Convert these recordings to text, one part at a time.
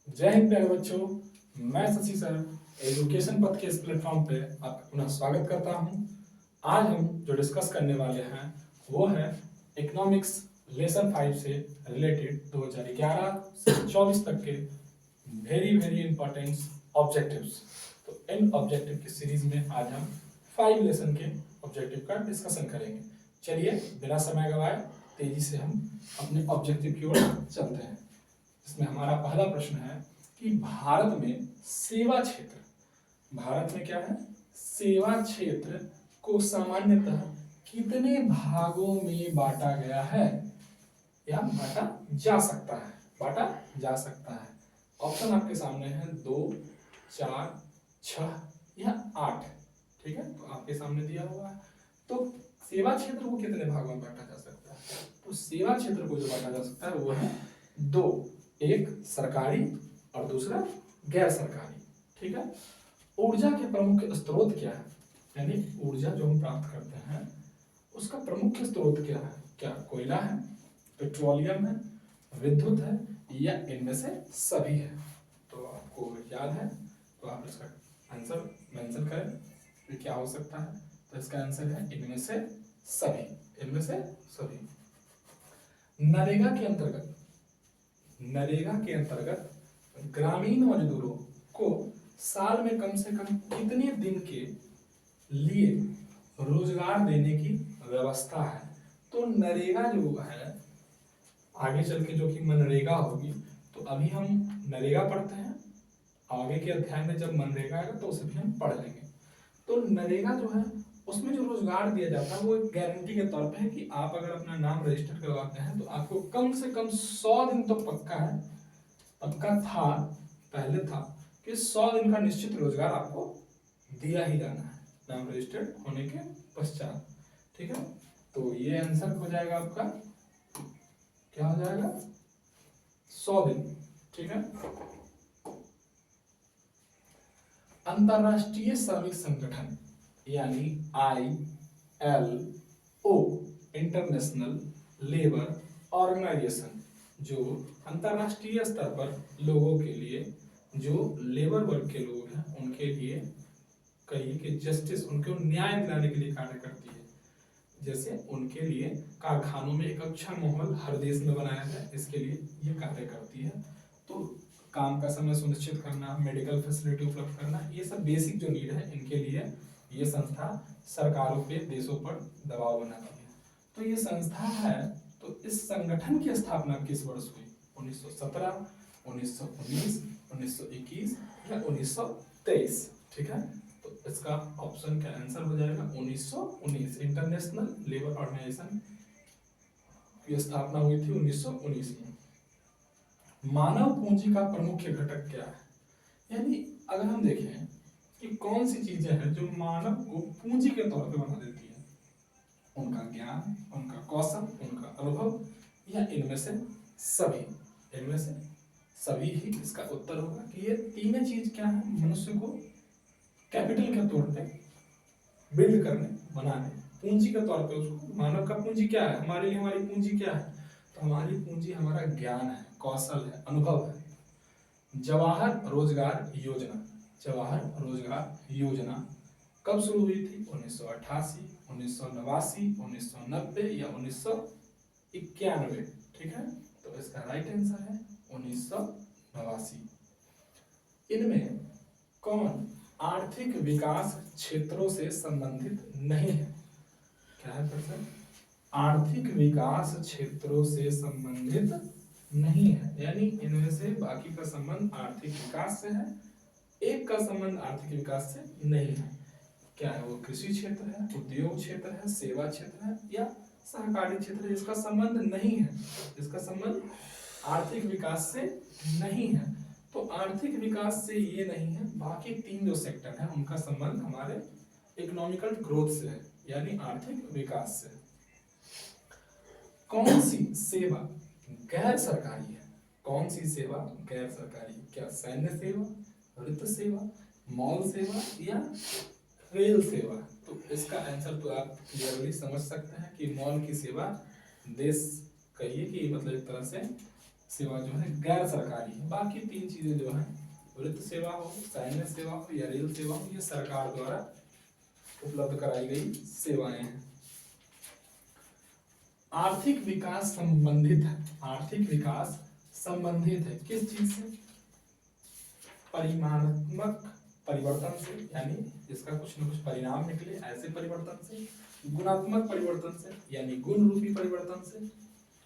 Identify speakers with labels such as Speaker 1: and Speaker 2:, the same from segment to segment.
Speaker 1: जय हिंद प्यारे बच्चों। मैं शशि सर एजुकेशन पथ के इस प्लेटफॉर्म पे आपका पुनः स्वागत करता हूं। आज हम जो डिस्कस करने वाले हैं वो है इकोनॉमिक्स लेसन 5 से रिलेटेड 2011 से 24 तक के वेरी वेरी इंपॉर्टेंट ऑब्जेक्टिव्स। तो इन ऑब्जेक्टिव की सीरीज में आज हम 5 लेसन के ऑब्जेक्टिव का डिस्कशन करेंगे। चलिए बिना समय गवाए तेजी से हम अपने ऑब्जेक्टिव की ओर चलते हैं। इसमें हमारा पहला प्रश्न है कि भारत में सेवा क्षेत्र, भारत में क्या है, सेवा क्षेत्र को सामान्यतः कितने भागों में बांटा गया है या बांटा जा सकता है, बांटा जा सकता है। ऑप्शन आपके सामने है 2, 4, 6 या 8। ठीक है, तो आपके सामने दिया हुआ है। तो सेवा क्षेत्र को कितने भागों में बांटा जा सकता है? तो सेवा क्षेत्र को जो बांटा जा सकता है वो है 2, एक सरकारी और दूसरा गैर सरकारी। ठीक है, ऊर्जा के प्रमुख स्रोत क्या है, यानी ऊर्जा जो हम प्राप्त करते हैं उसका प्रमुख स्रोत क्या है? क्या कोयला है, पेट्रोलियम है, विद्युत है या इनमें से सभी है? तो आपको याद है तो आप इसका आंसर मेंशन करें कि क्या हो सकता है। तो इसका आंसर है इनमें से सभी, इनमें से सभी। नरेगा के अंतर्गत, नरेगा के अंतर्गत ग्रामीण मजदूरों को साल में कम से कम कितने दिन के लिए रोजगार देने की व्यवस्था है? तो नरेगा जो है आगे चल के जो कि मनरेगा होगी, तो अभी हम नरेगा पढ़ते हैं, आगे के अध्याय में जब मनरेगा आएगा तो उसे भी हम पढ़ लेंगे। तो नरेगा जो है उसमें जो रोजगार दिया जाता है वो एक गारंटी के तौर पे है कि आप अगर अपना नाम रजिस्टर करवाते हैं तो आपको कम से कम 100 दिन तो पक्का है, पक्का था, पहले था कि 100 दिन का निश्चित रोजगार आपको दिया ही जाना है नाम रजिस्टर्ड होने के पश्चात। ठीक है, तो ये आंसर हो जाएगा आपका, क्या हो जाएगा, 100 दिन। ठीक है, अंतरराष्ट्रीय श्रमिक संगठन यानी ILO, इंटरनेशनल लेबर ऑर्गेनाइजेशन, जो अंतरराष्ट्रीय स्तर पर लोगों के लिए, जो लेबर वर्ग के लोग हैं उनके लिए कहिए कि जस्टिस, उनको न्याय दिलाने के लिए कार्य करती है। जैसे उनके लिए कारखानों में एक अच्छा माहौल हर देश में बनाया जाए, इसके लिए ये कार्य करती है। तो काम का समय सुनिश्चित करना, मेडिकल फैसिलिटी उपलब्ध करना, ये सब बेसिक जो नीड है इनके लिए ये संस्था सरकारों पे, देशों पर दबाव बनाती है। तो ये संस्था है, तो इस संगठन की स्थापना किस वर्ष हुई? 1917, 1919, 1921 या 1923? ठीक है, तो इसका ऑप्शन का आंसर हो जाएगा 1919। इंटरनेशनल लेबर ऑर्गेनाइजेशन की स्थापना हुई थी 1919 में। मानव पूंजी का प्रमुख घटक क्या है? यानी अगर हम देखें कि कौन सी चीजें हैं जो मानव को पूंजी के तौर पे बना देती है, उनका ज्ञान, उनका कौशल, उनका अनुभव या इनमें से सभी? इनमें से सभी ही इसका उत्तर होगा कि ये तीनों चीज क्या है, मनुष्य को कैपिटल के तौर पे बिल्ड करने, बनाने, पूंजी के तौर पे उसको। मानव का पूंजी क्या है हमारे लिए, हमारी पूंजी क्या है? तो हमारी पूंजी हमारा ज्ञान है, कौशल है, अनुभव है। जवाहर रोजगार योजना, जवाहर रोजगार योजना कब शुरू हुई थी? 1988, 1989, 1990 या 1991? ठीक है, तो इसका राइट आंसर है 1989। इनमें कौन आर्थिक विकास क्षेत्रों से संबंधित नहीं है? क्या है प्रश्न? आर्थिक विकास क्षेत्रों से संबंधित नहीं है, यानी इनमें से बाकी का संबंध आर्थिक विकास से है, एक का संबंध आर्थिक विकास से नहीं है। क्या है वो? कृषि क्षेत्र है, उद्योग क्षेत्र है, सेवा क्षेत्र है या सहकारी क्षेत्र है? इसका संबंध नहीं है, इसका संबंध आर्थिक विकास से नहीं है। तो आर्थिक विकास से ये नहीं है, बाकी तीन जो सेक्टर है उनका संबंध हमारे इकोनॉमिकल ग्रोथ से है, यानी आर्थिक विकास से। कौन सी सेवा गैर सरकारी है? कौन सी सेवा गैर सरकारी? क्या सैन्य सेवा, वित्त सेवा, मॉल सेवा या रेल सेवा? तो इसका आंसर तो आप क्लियरली समझ सकते हैं कि मॉल की सेवा देश, कहिए कि मतलब एक तरह से सेवा जो है गैर सरकारी है। बाकी 3 चीजें जो है वृत्त सेवा हो, सैन्य सेवा हो या रेल सेवा हो, ये सरकार द्वारा उपलब्ध कराई गई सेवाएं हैं। आर्थिक विकास संबंधित है, आर्थिक विकास संबंधित है किस चीज से? परिमाणात्मक परिवर्तन से, यानी इसका कुछ न कुछ परिणाम निकले ऐसे परिवर्तन से, गुणात्मक परिवर्तन से यानी गुण रूपी परिवर्तन से,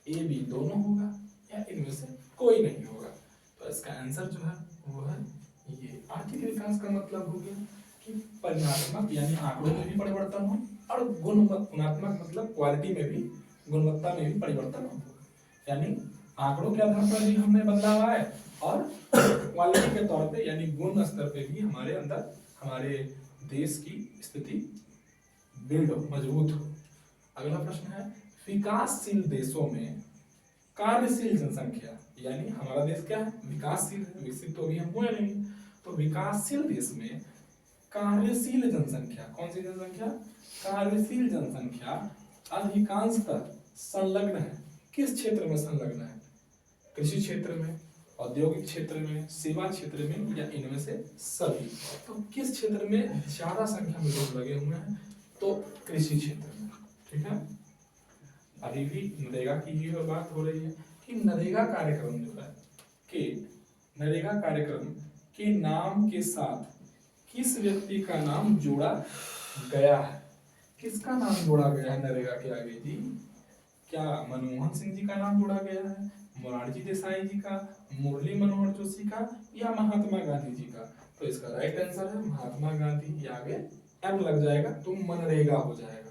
Speaker 1: ए बी दोनों होगा या इनमें से कोई नहीं होगा। तो इसका आंसर जो है वो है ये। आर्थिक विकास का मतलब हो गया कि परिमाणात्मक यानी आंकड़ों में भी परिवर्तन हो और गुणात्मक मतलब क्वालिटी में भी, गुणवत्ता में भी परिवर्तन हो, यानी आंकड़ों के आधार पर भी हमें बदलाव आए और क्वालिटी के तौर पे यानी गुण स्तर पे भी हमारे अंदर हमारे देश की स्थिति बिल्ड हो, मजबूत हो। अगला प्रश्न है विकासशील देशों में कार्यशील जनसंख्या, यानी हमारा देश क्या है? विकासशील है, विकसित तो अभी हम हुए नहीं। तो विकासशील देश में कार्यशील जनसंख्या, कौन सी जनसंख्या? कार्यशील जनसंख्या अधिकांशतः संलग्न है। किस क्षेत्र में संलग्न है? कृषि क्षेत्र में, औद्योगिक क्षेत्र में, सेवा क्षेत्र में या इनमें से सभी। तो किस क्षेत्र में ज्यादा संख्या में लोग लगे हुए हैं? तो कृषि क्षेत्र में। ठीक है, अभी भी नरेगा की ही बात हो रही है कि नरेगा कार्यक्रम जो है कि नरेगा कार्यक्रम के नाम के साथ किस व्यक्ति का नाम जोड़ा गया है? किसका नाम जोड़ा गया है नरेगा के आगे जी? क्या मनमोहन सिंह जी का नाम जोड़ा गया है, मोरारजी देसाई जी का, मुरली मनोहर जोशी का या महात्मा गांधी जी का? तो इसका राइट आंसर है महात्मा गांधी। ये आगे एम लग जाएगा तो मनरेगा हो जाएगा।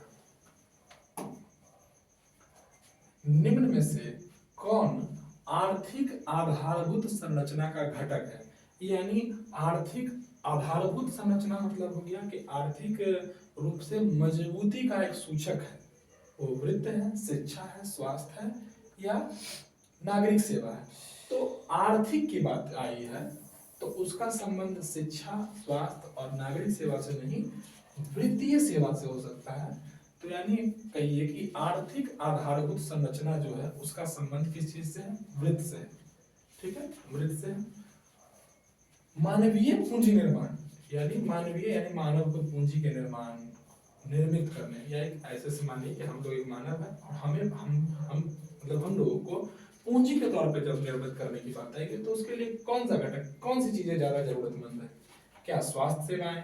Speaker 1: निम्न में से कौन आर्थिक आधारभूत संरचना का घटक है? यानी आर्थिक आधारभूत संरचना मतलब हो गया कि आर्थिक रूप से मजबूती का एक सूचक है। वो वृत्त है, शिक्षा है, स्वास्थ्य है या नागरिक सेवा है। तो आर्थिक की बात आई है तो उसका संबंध शिक्षा, स्वास्थ्य और नागरिक सेवा से नहीं, वित्तीय सेवा से हो सकता है। तो यानी कहिए कि आर्थिक आधारभूत संरचना जो है उसका संबंध किस चीज से है? वृत्त से। ठीक है, वृत्त से। मानवीय पूंजी निर्माण यानी मानवीय यानी मानव को पूंजी के निर्माण निर्मित करने, या एक ऐसे से मानिए कि हम लोग एक मानव है और हमें हम मतलब हम लोगों को पूंजी के तौर पे जब निर्मित करने की बात आएगी तो उसके लिए कौन सा घटक, कौन सी चीजें ज्यादा जरूरतमंद है? क्या स्वास्थ्य सेवाएं,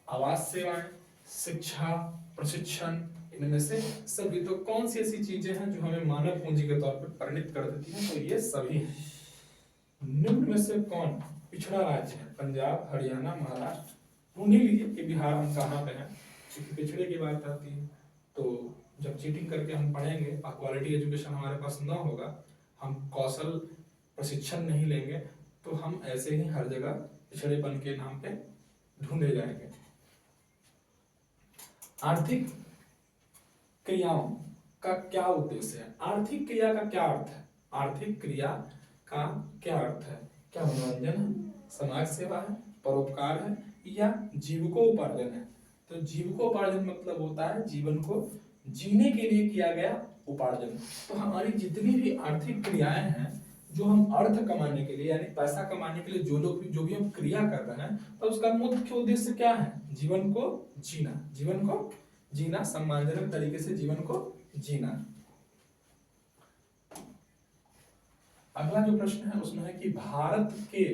Speaker 1: आवास सेवाएं, शिक्षा, प्रशिक्षण, इनमें से सभी। तो कौन सी ऐसी चीजें हैं जो हमें मानव पूंजी के तौर पर परिणित कर देती हैं? तो ये सभी हैं। निम्न में से कौन पिछड़ा राज्य है? पंजाब, हरियाणा, महाराष्ट्र। ढूंढ ही लीजिए कि बिहार हम कहाँ पे हैं, क्योंकि पिछड़े की बात आती है तो जब चीटिंग करके हम पढ़ेंगे और क्वालिटी एजुकेशन हमारे पास ना होगा, हम कौशल प्रशिक्षण नहीं लेंगे, तो हम ऐसे ही हर जगह पिछड़ेपन के नाम पे ढूंढे जाएंगे। आर्थिक क्रियाओं का क्या उद्देश्य है? आर्थिक क्रिया का क्या अर्थ है? आर्थिक क्रिया का क्या अर्थ है? क्या मनोरंजन है, समाज सेवा है, परोपकार है या जीविकोपार्जन है? तो जीविकोपार्जन मतलब होता है जीवन को जीने के लिए किया गया उपार्जन। तो हमारी जितनी भी आर्थिक क्रियाएं हैं जो हम अर्थ कमाने के लिए यानी पैसा कमाने के लिए जो भी हम क्रिया कर रहे हैं, तो उसका मुख्य उद्देश्य क्या है? जीवन को जीना, जीवन को जीना, सम्मानजनक तरीके से जीवन को जीना। अगला जो प्रश्न है उसमें है कि भारत के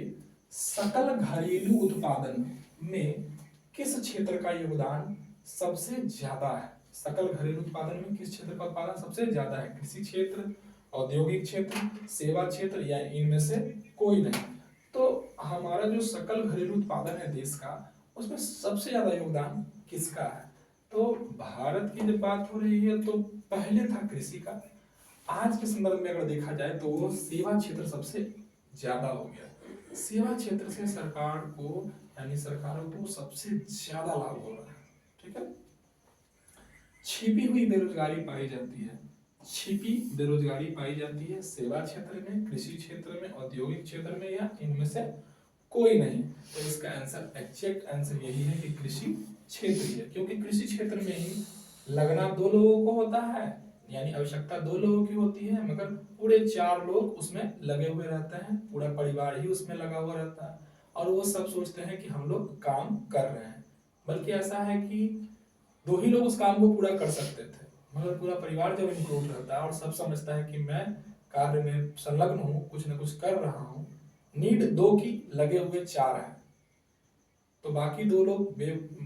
Speaker 1: सकल घरेलू उत्पादन में किस क्षेत्र का योगदान सबसे ज्यादा है? सकल घरेलू उत्पादन में किस क्षेत्र का उत्पादन सबसे ज्यादा है? कृषि क्षेत्र, औद्योगिक क्षेत्र, सेवा क्षेत्र या इनमें से कोई नहीं। तो हमारा जो सकल घरेलू उत्पादन है देश का, उसमें सबसे ज्यादा योगदान किसका है? तो भारत की जब बात हो रही है तो पहले था कृषि का, आज के संदर्भ में अगर देखा जाए तो वो सेवा क्षेत्र सबसे ज्यादा हो गया। सेवा क्षेत्र से सरकार को यानी सरकारों को सबसे ज्यादा लाभ हो रहा है। ठीक है, छिपी हुई बेरोजगारी पाई जाती है, छिपी बेरोजगारी पाई जाती है सेवा क्षेत्र में, कृषि क्षेत्र में, औद्योगिक क्षेत्र में या इनमें से कोई नहीं। तो इसका आंसर, एग्जैक्ट आंसर यही है कि कृषि क्षेत्र ही है, क्योंकि कृषि क्षेत्र में ही लगना 2 लोगों को होता है, यानी आवश्यकता 2 लोगों की होती है मगर पूरे 4 लोग उसमें लगे हुए रहते हैं, पूरा परिवार ही उसमें लगा हुआ रहता है और वो सब सोचते हैं कि हम लोग काम कर रहे हैं। बल्कि ऐसा है कि 2 ही लोग उस काम को पूरा कर सकते थे, मगर पूरा परिवार जब इंक्लूड रहता है और सब समझता है कि मैं कार्य में संलग्न हूँ, कुछ न कुछ कर रहा हूँ, नीड 2 की लगे हुए 4 हैं, तो बाकी 2 लोग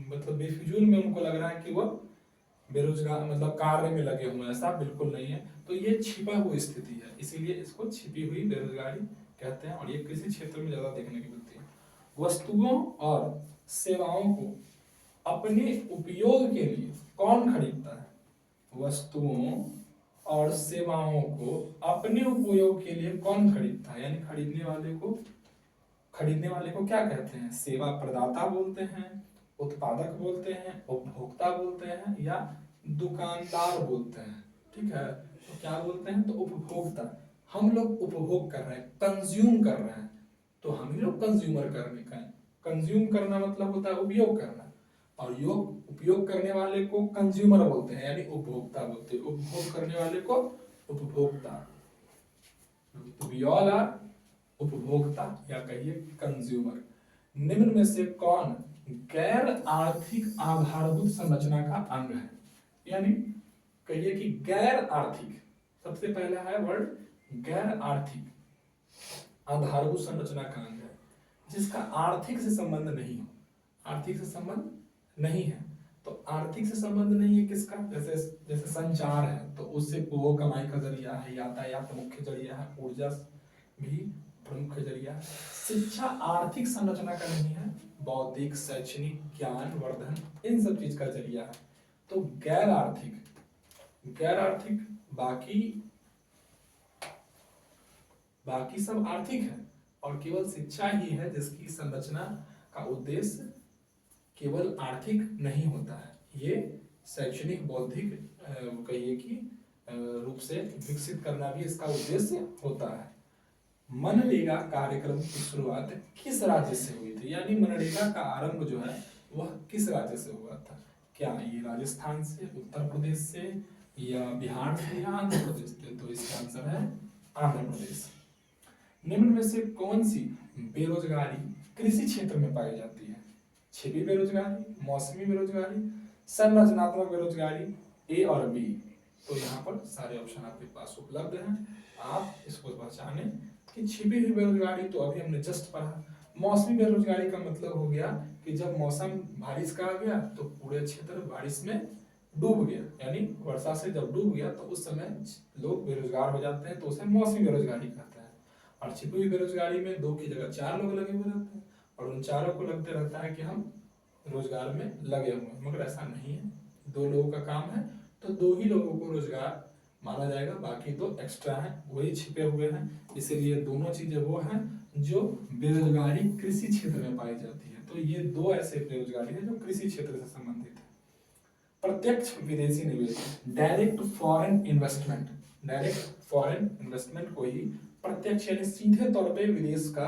Speaker 1: मतलब बेफिजूल में उनको लग रहा है कि वो बेरोजगार मतलब कार्य में लगे हुए हैं। ऐसा बिल्कुल नहीं है। तो ये छिपा हुई स्थिति है, इसीलिए इसको छिपी हुई बेरोजगारी कहते हैं और ये कृषि क्षेत्र में ज्यादा देखने की मिलती है। वस्तुओं और सेवाओं को अपने उपयोग के लिए कौन खरीदता है? वस्तुओं और सेवाओं को अपने उपयोग के लिए कौन खरीदता है? यानी खरीदने वाले को क्या कहते हैं? सेवा प्रदाता बोलते हैं, उत्पादक बोलते हैं, उपभोक्ता बोलते हैं या दुकानदार बोलते हैं। ठीक है, तो क्या बोलते हैं? तो उपभोक्ता। हम लोग उपभोग कर रहे हैं, कंज्यूम कर रहे हैं, तो हम ही लोग कंज्यूमर करने का है। कंज्यूम करना मतलब होता है उपयोग करना, और उपयोग करने वाले को कंज्यूमर बोलते हैं यानी उपभोक्ता बोलते हैं। उपभोग करने वाले को उपभोक्ता। वी ऑल आर उपभोक्ता या कहिए कंज्यूमर। निम्न में से कौन गैर आर्थिक आधारभूत संरचना का अंग है? यानी कहिए कि गैर आर्थिक, सबसे पहला है वर्ड गैर आर्थिक आधारभूत संरचना का अंग है, जिसका आर्थिक से संबंध नहीं हो। आर्थिक से संबंध नहीं है, तो आर्थिक से संबंध नहीं है किसका? जैसे संचार है, तो उससे वो कमाई का जरिया है, यातायात मुख्य जरिया है, ऊर्जा भी प्रमुख जरिया है। शिक्षा आर्थिक संरचना का नहीं है, बौद्धिक, शैक्षणिक, ज्ञान वर्धन, इन सब चीज का जरिया है। तो गैर आर्थिक बाकी सब आर्थिक है, और केवल शिक्षा ही है जिसकी संरचना का उद्देश्य केवल आर्थिक नहीं होता है, ये शैक्षणिक, बौद्धिक कहिए कि रूप से विकसित करना भी इसका उद्देश्य होता है। मनरेगा कार्यक्रम की शुरुआत किस राज्य से हुई थी? यानी मनरेगा का आरंभ जो है वह किस राज्य से हुआ था? क्या ये राजस्थान से, उत्तर प्रदेश से या बिहार से या आंध्र प्रदेश से? तो इसका आंसर है आंध्र प्रदेश। निम्न में से कौन सी बेरोजगारी कृषि क्षेत्र में पाई जाती है? छिपी बेरोजगारी, मौसमी बेरोजगारी, संरचनात्मक बेरोजगारी, ए और बी। तो यहाँ पर सारे ऑप्शन आपके पास उपलब्ध हैं, आप इसको पहचाने कि छिपी हुई बेरोजगारी तो अभी हमने जस्ट पढ़ा। मौसमी बेरोजगारी का मतलब हो गया कि जब मौसम बारिश का आ गया तो पूरे क्षेत्र बारिश में डूब गया, यानी वर्षा से जब डूब गया तो उस समय लोग बेरोजगार हो जाते हैं, तो उसे मौसमी बेरोजगारी कहते हैं। और छिपी हुई बेरोजगारी में 2 की जगह 4 लोग लगे हुए रहते हैं और उन चारों को लगते रहता है कि हम रोजगार में लगे हुए हैं, मगर ऐसा नहीं है। 2 लोगों का काम है तो 2 ही लोगों को रोजगार माना जाएगा, बाकी तो एक्स्ट्रा है, वही छिपे हुए हैं। इसीलिए दोनों चीजें वो हैं जो बेरोजगारी कृषि क्षेत्र में पाई जाती है। तो ये 2 ऐसे बेरोजगारी है जो कृषि क्षेत्र से संबंधित है। प्रत्यक्ष विदेशी निवेश, डायरेक्ट फॉरेन इन्वेस्टमेंट को ही प्रत्यक्ष यानी सीधे तौर पे विदेश का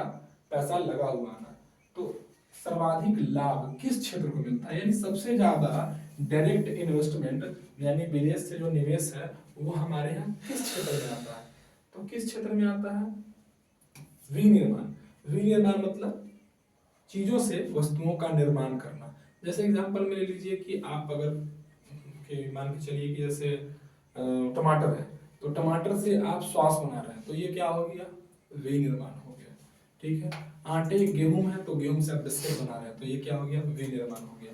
Speaker 1: पैसा लगा हुआ आना। तो सर्वाधिक लाभ किस क्षेत्र को मिलता है? यानी सबसे ज्यादा डायरेक्ट इन्वेस्टमेंट यानी विदेश से जो निवेश है वो हमारे यहाँ किस क्षेत्र में आता है? तो किस क्षेत्र में आता है? विनिर्माण मतलब चीजों से वस्तुओं का निर्माण करना। जैसे एग्जांपल में ले लीजिए कि आप अगर मान के चलिए कि जैसे टमाटर है, तो टमाटर से आप सॉस बना रहे हैं, तो ये क्या हो गया? विनिर्माण हो गया। ठीक है, आटे गेहूं है तो गेहूं से आप बिस्किट बना रहे हैं, तो ये क्या हो गया? विनिर्माण हो गया।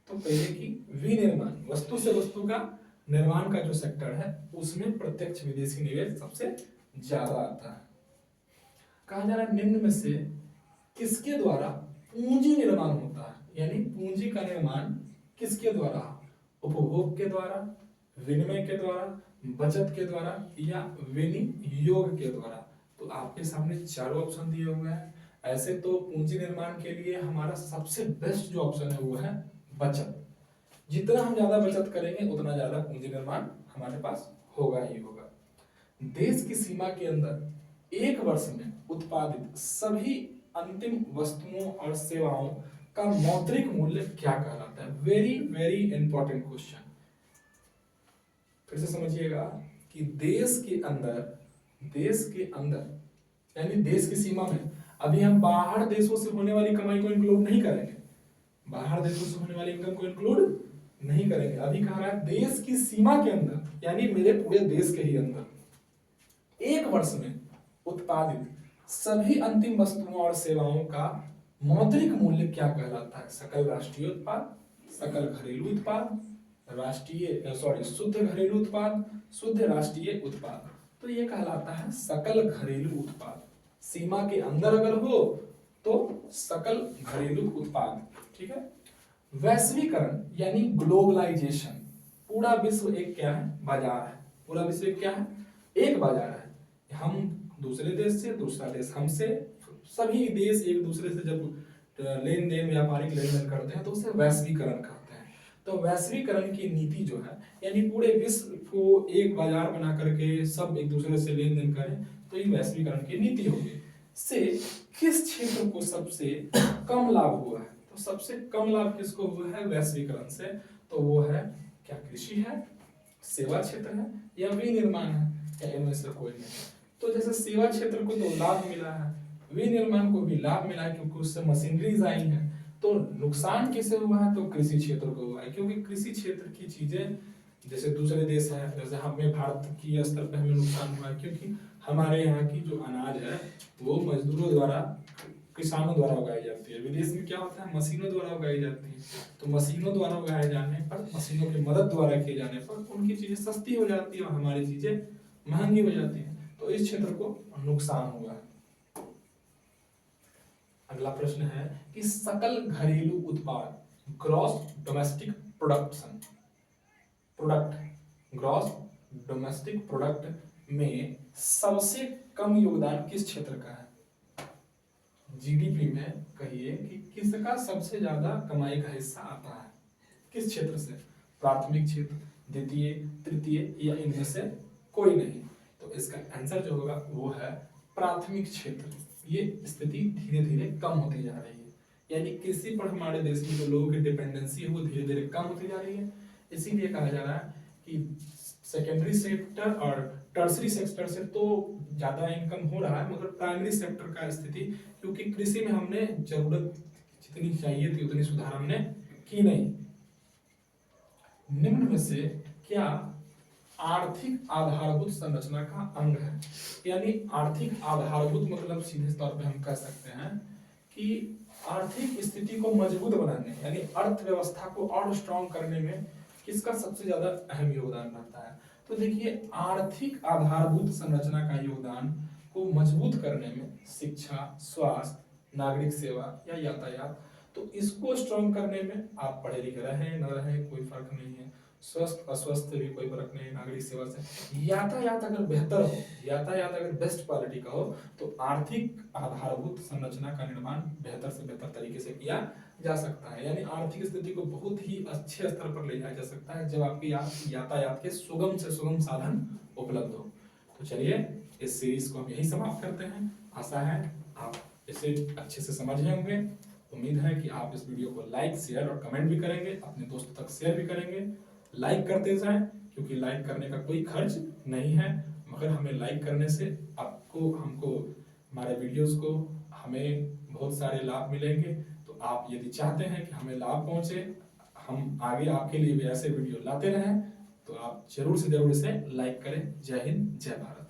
Speaker 1: तो कहिए कि विनिर्माण वस्तु से वस्तु का निर्माण का जो सेक्टर है उसमें प्रत्यक्ष विदेशी निवेश सबसे ज्यादा आता है। कहा जा रहा है निम्न में से किसके द्वारा पूंजी निर्माण होता है? यानी पूंजी का निर्माण किसके द्वारा? उपभोग के द्वारा, विनिमय के द्वारा, बचत के द्वारा या विनियोग के द्वारा। तो आपके सामने चारों ऑप्शन दिए हुए हैं। ऐसे तो पूंजी निर्माण के लिए हमारा सबसे बेस्ट जो ऑप्शन है वो है बचत। जितना हम ज्यादा बचत करेंगे उतना ज्यादा पूंजी निर्माण हमारे पास होगा ही होगा। देश की सीमा के अंदर एक वर्ष में उत्पादित सभी अंतिम वस्तुओं और सेवाओं का मौद्रिक मूल्य क्या कहलाता है? Very very important question. फिर से समझिएगा कि देश के अंदर यानी देश की सीमा में, अभी हम बाहर देशों से होने वाली कमाई को इंक्लूड नहीं करेंगे, बाहर देशों से होने वाली इनकम को इंक्लूड नहीं करेंगे। अभी कह रहा है देश की सीमा के अंदर, यानी मेरे पूरे देश के ही अंदर एक वर्ष में उत्पादित सभी अंतिम वस्तुओं और सेवाओं का मौद्रिक मूल्य क्या कहलाता है? सकल राष्ट्रीय उत्पाद, सकल घरेलू उत्पाद, शुद्ध घरेलू उत्पाद, शुद्ध राष्ट्रीय उत्पाद। तो ये कहलाता है सकल घरेलू उत्पाद। सीमा के अंदर अगर हो तो सकल घरेलू उत्पाद, ठीक है। वैश्वीकरण यानी ग्लोबलाइजेशन, पूरा विश्व एक क्या है? बाजार है। पूरा विश्व एक क्या है? एक बाजार है। हम दूसरे देश से, दूसरा देश हमसे, सभी देश एक दूसरे से जब लेन देन, व्यापारिक लेन देन करते हैं तो उसे वैश्वीकरण कहते हैं। तो वैश्वीकरण की नीति जो है, यानी पूरे विश्व को एक बाजार बना करके सब एक दूसरे से लेन देन करें, तो ये वैश्वीकरण की नीति होगी। से किस क्षेत्र को सबसे कम लाभ हुआ है? तो सबसे कम लाभ किसको हुआ है वैश्वीकरण से? तो वो है क्या? कृषि है, सेवा क्षेत्र है, या विनिर्माण है, या इनमें से कोई नहीं। तो जैसे सेवा क्षेत्र को तो लाभ मिला है, विनिर्माण को भी लाभ मिला है क्योंकि उससे मशीनरीज आई हैं। तो नुकसान किसे हुआ है? तो कृषि क्षेत्र को हुआ है, क्योंकि कृषि क्षेत्र की चीजें जैसे दूसरे देश है, जैसे हमें भारत की स्तर पर हमें नुकसान हुआ है क्योंकि हमारे यहाँ की जो अनाज है वो मजदूरों द्वारा, किसानों द्वारा उगाई जाती है। विदेश में क्या होता है? मशीनों द्वारा उगाई जाती है। तो मशीनों द्वारा उगाए जाने पर, मशीनों की मदद द्वारा किए जाने पर उनकी चीजें सस्ती हो जाती है और हमारी चीजें महंगी हो जाती है। तो इस क्षेत्र को नुकसान हुआ है। अगला प्रश्न है कि सकल घरेलू उत्पाद, gross domestic production, gross domestic product में सबसे कम योगदान किस क्षेत्र का है? जीडीपी में कहिए कि किसका सबसे ज्यादा कमाई का हिस्सा आता है? किस क्षेत्र से? प्राथमिक क्षेत्र, द्वितीय, तृतीय, या इनमें से कोई नहीं। तो इसका आंसर जो होगा वो है प्राथमिक क्षेत्र। ये स्थिति धीरे धीरे कम होती जा रही है, यानी कृषि पर हमारे देश में जो लोगों की डिपेंडेंसी है वो धीरे धीरे कम होती जा रही है। इसीलिए कहा जा रहा है कि सेकेंडरी सेक्टर और टर्सरी सेक्टर से तो ज्यादा इनकम हो रहा है, मगर प्राइमरी सेक्टर का स्थिति, क्योंकि कृषि में हमने जरूरत जितनी चाहिए थी उतनी सुधार हमने की नहीं। निम्न में से क्या आर्थिक आधारभूत संरचना का अंग है? यानी आर्थिक आधारभूत मतलब सीधे तौर पे हम कह सकते हैं कि आर्थिक स्थिति को मजबूत बनाने, यानी अर्थव्यवस्था को और स्ट्रॉन्ग करने में किसका सबसे ज्यादा अहम योगदान रहता है? तो देखिए, आर्थिक आधारभूत संरचना का योगदान को मजबूत करने में शिक्षा, स्वास्थ्य, नागरिक सेवा या यातायात, तो इसको स्ट्रॉन्ग करने में आप पढ़े लिखे रहे न रहे कोई फर्क नहीं है, स्वस्थ अस्वस्थ भी कोई फर्क नहीं है। नागरिक सेवा से यातायात अगर बेहतर हो, यातायात अगर बेस्ट क्वालिटी का हो, तो आर्थिक आधारभूत संरचना का निर्माण बेहतर से बेहतर तरीके से किया जा सकता है। यानी आर्थिक स्थिति को बहुत ही अच्छे स्तर पर ले जाया जा सकता है जब आपकी यातायात के सुगम से सुगम साधन उपलब्ध हो। तो चलिए इस सीरीज को हम यही समाप्त करते हैं। आशा है आप इसे अच्छे से समझे होंगे। उम्मीद है कि आप इस वीडियो को लाइक, शेयर और कमेंट भी करेंगे, अपने दोस्तों तक शेयर भी करेंगे। लाइक करते जाएं, क्योंकि लाइक करने का कोई खर्च नहीं है, मगर हमें लाइक करने से आपको, हमको, हमारे वीडियोस को, हमें बहुत सारे लाभ मिलेंगे। तो आप यदि चाहते हैं कि हमें लाभ पहुंचे, हम आगे आपके लिए भी ऐसे वीडियो लाते रहें, तो आप जरूर से जरूर इसे लाइक करें। जय हिंद, जय भारत।